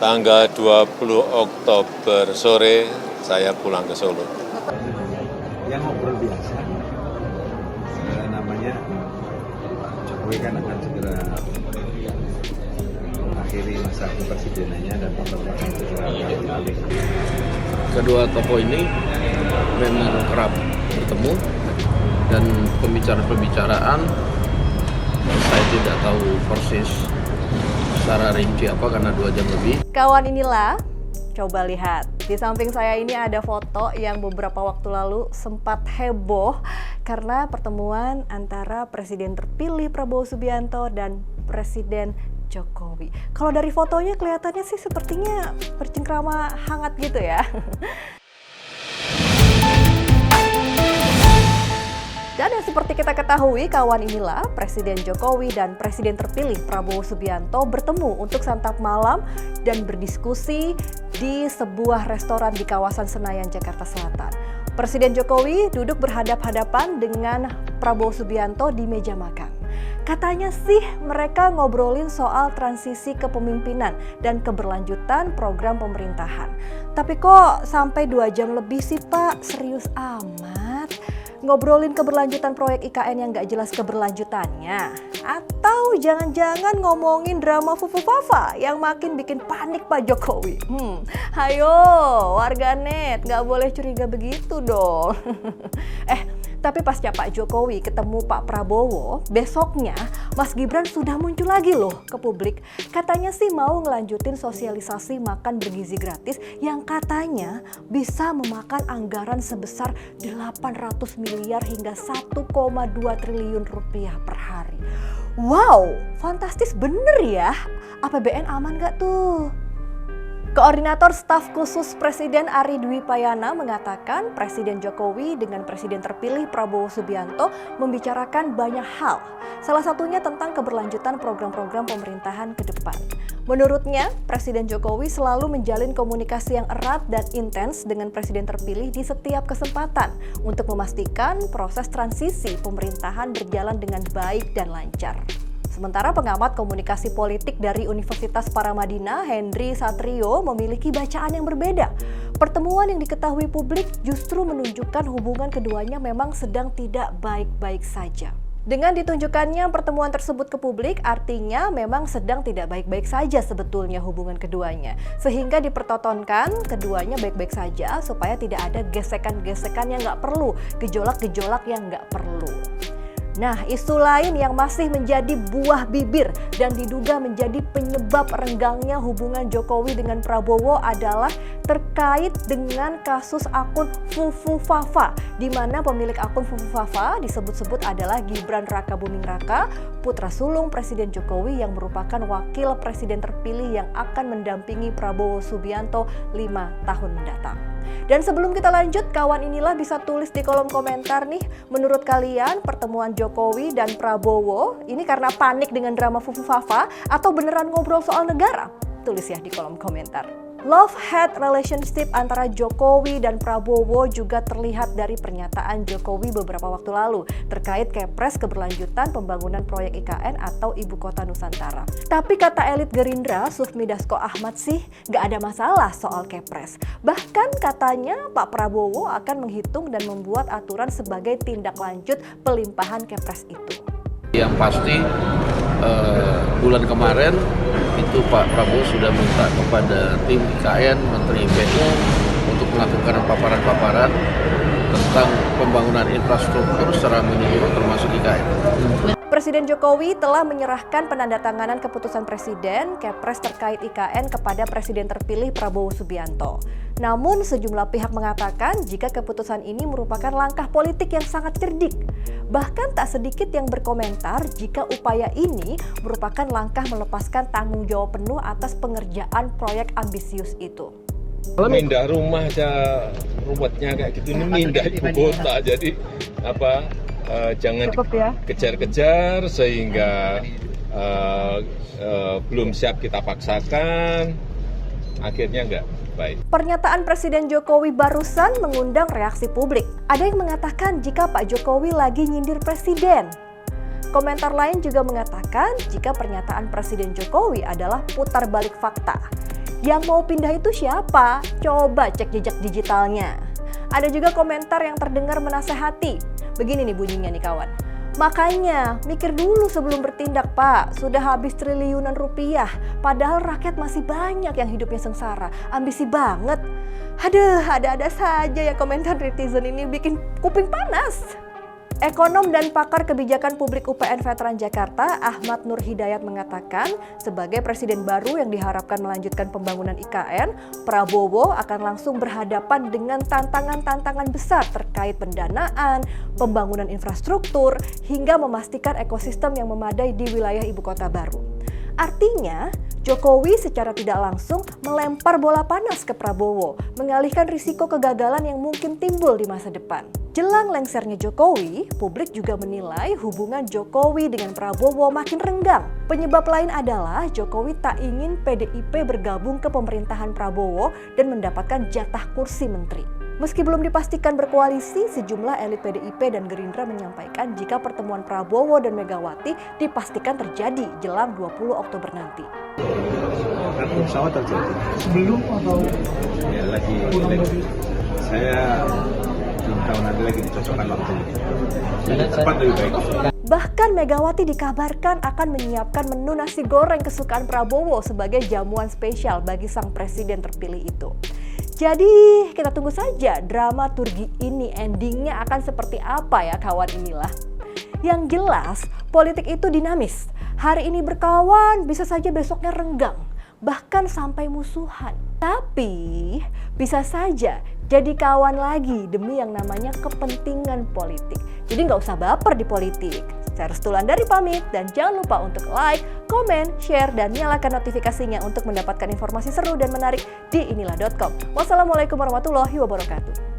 Tanggal 20 Oktober sore saya pulang ke Solo. Yang ngobrol biasa, namanya Jokowi kan akan segera mengakhiri masa kepresidenannya dan Pak Prabowo akan segera beralih. Kedua tokoh ini memang kerap bertemu dan pembicaraan saya tidak tahu persis secara rinci apa karena 2 jam lebih. Kawan inilah, coba lihat. Di samping saya ini ada foto yang beberapa waktu lalu sempat heboh karena pertemuan antara Presiden terpilih Prabowo Subianto dan Presiden Jokowi. Kalau dari fotonya kelihatannya sih sepertinya bercengkrama hangat gitu ya. Dan yang seperti kita ketahui, kawan inilah Presiden Jokowi dan Presiden terpilih Prabowo Subianto bertemu untuk santap malam dan berdiskusi di sebuah restoran di kawasan Senayan, Jakarta Selatan. Presiden Jokowi duduk berhadap-hadapan dengan Prabowo Subianto di meja makan. Katanya sih mereka ngobrolin soal transisi kepemimpinan dan keberlanjutan program pemerintahan. Tapi kok sampai 2 jam lebih sih Pak? Serius amat? Ngobrolin keberlanjutan proyek IKN yang gak jelas keberlanjutannya? Atau jangan-jangan ngomongin drama Fufu Fafa yang makin bikin panik Pak Jokowi? Hayo warganet, gak boleh curiga begitu dong. Tapi pasca Pak Jokowi ketemu Pak Prabowo, besoknya Mas Gibran sudah muncul lagi loh ke publik. Katanya sih mau ngelanjutin sosialisasi makan bergizi gratis yang katanya bisa memakan anggaran sebesar 800 miliar hingga 1,2 triliun rupiah per hari. Wow, fantastis bener ya. APBN aman gak tuh? Koordinator Staf Khusus Presiden Ari Dwi Payana mengatakan Presiden Jokowi dengan Presiden terpilih Prabowo Subianto membicarakan banyak hal, salah satunya tentang keberlanjutan program-program pemerintahan ke depan. Menurutnya, Presiden Jokowi selalu menjalin komunikasi yang erat dan intens dengan Presiden terpilih di setiap kesempatan untuk memastikan proses transisi pemerintahan berjalan dengan baik dan lancar. Sementara pengamat komunikasi politik dari Universitas Paramadina, Henry Satrio, memiliki bacaan yang berbeda. Pertemuan yang diketahui publik justru menunjukkan hubungan keduanya memang sedang tidak baik-baik saja. Dengan ditunjukkannya pertemuan tersebut ke publik, artinya memang sedang tidak baik-baik saja sebetulnya hubungan keduanya. Sehingga dipertontonkan keduanya baik-baik saja supaya tidak ada gesekan-gesekan yang nggak perlu, gejolak-gejolak yang nggak perlu. Nah, isu lain yang masih menjadi buah bibir dan diduga menjadi penyebab renggangnya hubungan Jokowi dengan Prabowo adalah terkait dengan kasus akun Fufu Fafa, di mana pemilik akun Fufu Fafa disebut-sebut adalah Gibran Rakabuming Raka, putra sulung Presiden Jokowi yang merupakan wakil presiden terpilih yang akan mendampingi Prabowo Subianto 5 tahun mendatang. Dan sebelum kita lanjut, kawan inilah bisa tulis di kolom komentar nih, menurut kalian pertemuan Jokowi dan Prabowo ini karena panik dengan drama Fufu Fafa atau beneran ngobrol soal negara? Tulis ya di kolom komentar. Love-hate relationship antara Jokowi dan Prabowo juga terlihat dari pernyataan Jokowi beberapa waktu lalu terkait Kepres keberlanjutan pembangunan proyek IKN atau Ibu Kota Nusantara. Tapi kata elit Gerindra, Sufmi Dasko Ahmad sih gak ada masalah soal Kepres. Bahkan katanya Pak Prabowo akan menghitung dan membuat aturan sebagai tindak lanjut pelimpahan Kepres itu. Yang pasti bulan kemarin itu Pak Prabowo sudah minta kepada tim IKN, Menteri PU untuk melakukan paparan-paparan tentang pembangunan infrastruktur secara menyeluruh termasuk IKN. Presiden Jokowi telah menyerahkan penandatanganan keputusan Presiden Kepres terkait IKN kepada Presiden terpilih Prabowo Subianto. Namun sejumlah pihak mengatakan jika keputusan ini merupakan langkah politik yang sangat cerdik. Bahkan tak sedikit yang berkomentar jika upaya ini merupakan langkah melepaskan tanggung jawab penuh atas pengerjaan proyek ambisius itu. Pindah rumah aja ruwetnya kayak gitu, ini pindah ibu kota, jadi jangan kejar-kejar sehingga belum siap kita paksakan, akhirnya enggak baik. Pernyataan Presiden Jokowi barusan mengundang reaksi publik. Ada yang mengatakan jika Pak Jokowi lagi nyindir Presiden. Komentar lain juga mengatakan jika pernyataan Presiden Jokowi adalah putar balik fakta. Yang mau pindah itu siapa? Coba cek jejak digitalnya. Ada juga komentar yang terdengar menasehati. Begini nih bunyinya nih kawan. Makanya, mikir dulu sebelum bertindak Pak. Sudah habis triliunan rupiah. Padahal rakyat masih banyak yang hidupnya sengsara. Ambisi banget. Aduh, ada-ada saja ya komentar netizen ini bikin kuping panas. Ekonom dan pakar kebijakan publik UPN Veteran Jakarta, Ahmad Nur Hidayat mengatakan, sebagai presiden baru yang diharapkan melanjutkan pembangunan IKN, Prabowo akan langsung berhadapan dengan tantangan-tantangan besar terkait pendanaan, pembangunan infrastruktur, hingga memastikan ekosistem yang memadai di wilayah ibu kota baru. Artinya, Jokowi secara tidak langsung melempar bola panas ke Prabowo, mengalihkan risiko kegagalan yang mungkin timbul di masa depan. Jelang lengsernya Jokowi, publik juga menilai hubungan Jokowi dengan Prabowo makin renggang. Penyebab lain adalah Jokowi tak ingin PDIP bergabung ke pemerintahan Prabowo dan mendapatkan jatah kursi menteri. Meski belum dipastikan berkoalisi, sejumlah elit PDIP dan Gerindra menyampaikan jika pertemuan Prabowo dan Megawati dipastikan terjadi jelang 20 Oktober nanti. Nanti insya Allah terjadi. Sebelum atau Ya lagi. Saya belum tahu nanti lagi dicocokkan waktunya. Cepat lebih baik. Bahkan Megawati dikabarkan akan menyiapkan menu nasi goreng kesukaan Prabowo sebagai jamuan spesial bagi sang presiden terpilih itu. Jadi kita tunggu saja dramaturgi ini endingnya akan seperti apa ya kawan inilah. Yang jelas politik itu dinamis. Hari ini berkawan bisa saja besoknya renggang. Bahkan sampai musuhan. Tapi bisa saja jadi kawan lagi demi yang namanya kepentingan politik. Jadi nggak usah baper di politik. Saya Restulan dari pamit dan jangan lupa untuk like, komen, share, dan nyalakan notifikasinya untuk mendapatkan informasi seru dan menarik di inilah.com. Wassalamualaikum warahmatullahi wabarakatuh.